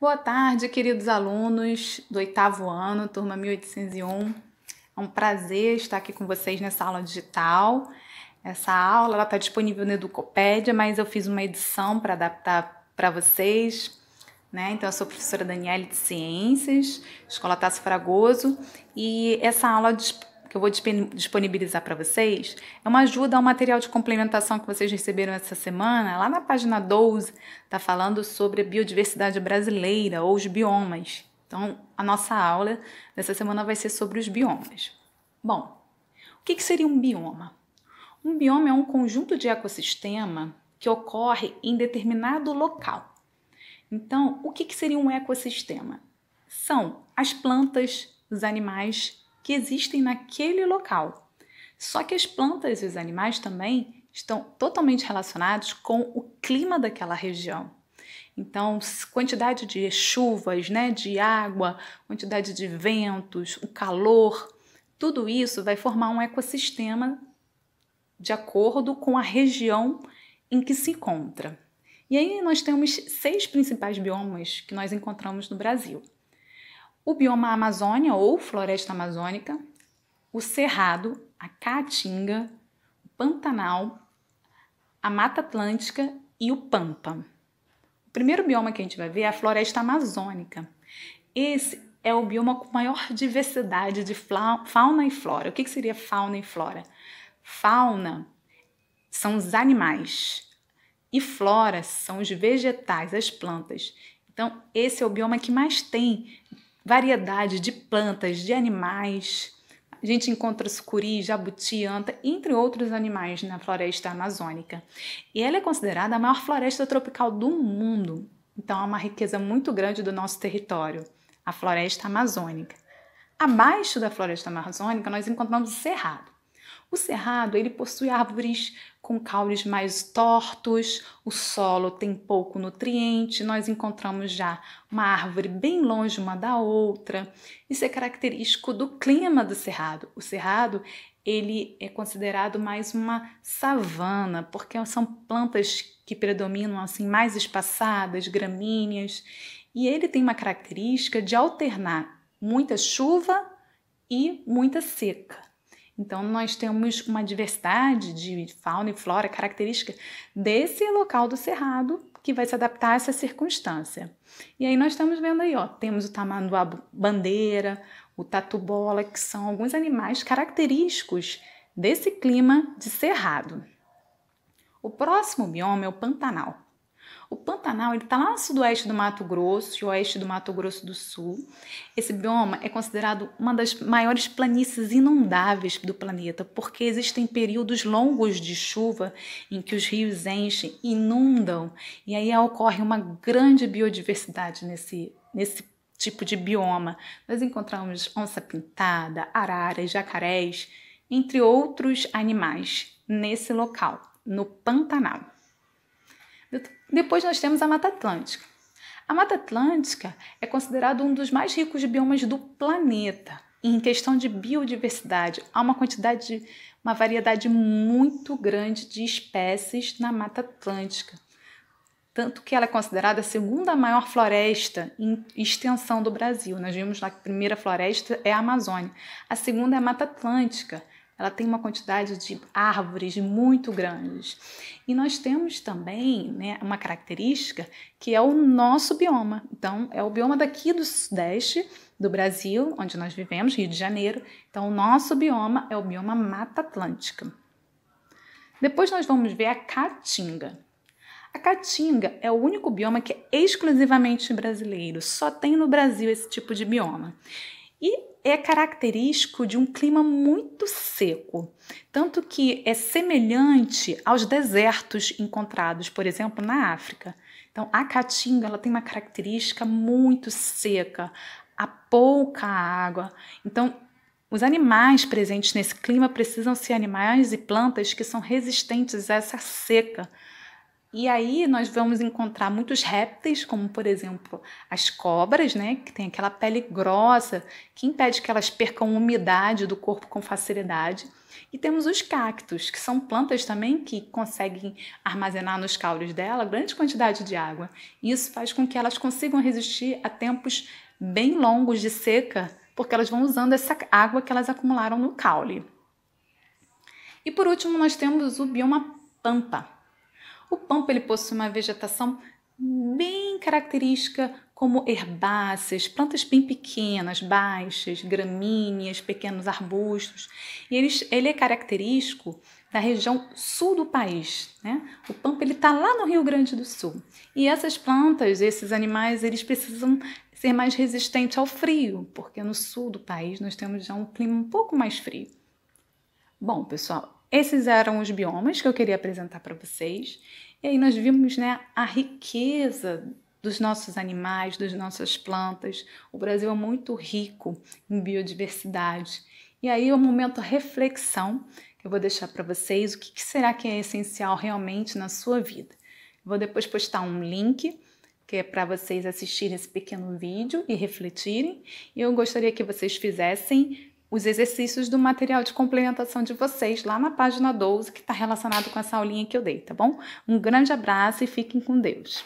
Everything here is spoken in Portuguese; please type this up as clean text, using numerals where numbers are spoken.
Boa tarde, queridos alunos do 8º ano, turma 1801. É um prazer estar aqui com vocês nessa aula digital. Essa aula está disponível na Educopédia, mas eu fiz uma edição para adaptar para vocês, né? Então, eu sou a professora Daniele de Ciências, Escola Tasso Fragoso, e essa aula que eu vou disponibilizar para vocês é uma ajuda ao material de complementação que vocês receberam essa semana. Lá na página 12 está falando sobre a biodiversidade brasileira ou os biomas. Então, a nossa aula dessa semana vai ser sobre os biomas. Bom, o que seria um bioma? Um bioma é um conjunto de ecossistema que ocorre em determinado local. Então, o que seria um ecossistema? São as plantas, os animais que existem naquele local. Só que as plantas e os animais também estão totalmente relacionados com o clima daquela região. Então, quantidade de chuvas, né, de água, quantidade de ventos, o calor, tudo isso vai formar um ecossistema de acordo com a região em que se encontra. E aí nós temos 6 principais biomas que nós encontramos no Brasil. O bioma Amazônia ou Floresta Amazônica, o Cerrado, a Caatinga, o Pantanal, a Mata Atlântica e o Pampa. O primeiro bioma que a gente vai ver é a Floresta Amazônica. Esse é o bioma com maior diversidade de fauna e flora. O que seria fauna e flora? Fauna são os animais e flora são os vegetais, as plantas. Então, esse é o bioma que mais tem variedade de plantas, de animais. A gente encontra sucuri, jabuti, anta, entre outros animais na floresta amazônica. E ela é considerada a maior floresta tropical do mundo. Então, é uma riqueza muito grande do nosso território, a floresta amazônica. Abaixo da floresta amazônica, nós encontramos o Cerrado. O Cerrado, ele possui árvores com caules mais tortos, o solo tem pouco nutriente, nós encontramos já uma árvore bem longe uma da outra. Isso é característico do clima do Cerrado. O Cerrado, ele é considerado mais uma savana, porque são plantas que predominam assim mais espaçadas, gramíneas, e ele tem uma característica de alternar muita chuva e muita seca. Então, nós temos uma diversidade de fauna e flora característica desse local do Cerrado que vai se adaptar a essa circunstância. E aí nós estamos vendo aí, ó, temos o tamanduá-bandeira, o tatu-bola, que são alguns animais característicos desse clima de Cerrado. O próximo bioma é o Pantanal. O Pantanal está lá no sudoeste do Mato Grosso e oeste do Mato Grosso do Sul. Esse bioma é considerado uma das maiores planícies inundáveis do planeta, porque existem períodos longos de chuva em que os rios enchem, inundam, e aí ocorre uma grande biodiversidade nesse tipo de bioma. Nós encontramos onça-pintada, araras, jacarés, entre outros animais nesse local, no Pantanal. Depois nós temos a Mata Atlântica. A Mata Atlântica é considerado um dos mais ricos biomas do planeta. Em questão de biodiversidade, há uma variedade muito grande de espécies na Mata Atlântica. Tanto que ela é considerada a segunda maior floresta em extensão do Brasil. Nós vimos lá que a primeira floresta é a Amazônia. A segunda é a Mata Atlântica. Ela tem uma quantidade de árvores muito grandes. E nós temos também, né, uma característica que é o nosso bioma. Então, é o bioma daqui do sudeste do Brasil, onde nós vivemos, Rio de Janeiro. Então, o nosso bioma é o bioma Mata Atlântica. Depois nós vamos ver a Caatinga. A Caatinga é o único bioma que é exclusivamente brasileiro. Só tem no Brasil esse tipo de bioma. E é característico de um clima muito seco, tanto que é semelhante aos desertos encontrados, por exemplo, na África. Então, a Caatinga ela tem uma característica muito seca, há pouca água. Então, os animais presentes nesse clima precisam ser animais e plantas que são resistentes a essa seca, E aí nós vamos encontrar muitos répteis, como por exemplo as cobras, né, que tem aquela pele grossa, que impede que elas percam umidade do corpo com facilidade. E temos os cactos, que são plantas também que conseguem armazenar nos caules dela grande quantidade de água. E isso faz com que elas consigam resistir a tempos bem longos de seca, porque elas vão usando essa água que elas acumularam no caule. E por último nós temos o bioma pampa. O pampa ele possui uma vegetação bem característica, como herbáceas, plantas bem pequenas, baixas, gramíneas, pequenos arbustos. E ele é característico da região sul do país, né? O pampa ele está lá no Rio Grande do Sul. E essas plantas, esses animais, eles precisam ser mais resistentes ao frio, porque no sul do país nós temos já um clima um pouco mais frio. Bom, pessoal, esses eram os biomas que eu queria apresentar para vocês. E aí nós vimos, né, a riqueza dos nossos animais, das nossas plantas. O Brasil é muito rico em biodiversidade. E aí é um momento reflexão que eu vou deixar para vocês. O que será que é essencial realmente na sua vida? Eu vou depois postar um link que é para vocês assistirem esse pequeno vídeo e refletirem. E eu gostaria que vocês fizessem os exercícios do material de complementação de vocês lá na página 12, que está relacionado com essa aulinha que eu dei, tá bom? Um grande abraço e fiquem com Deus!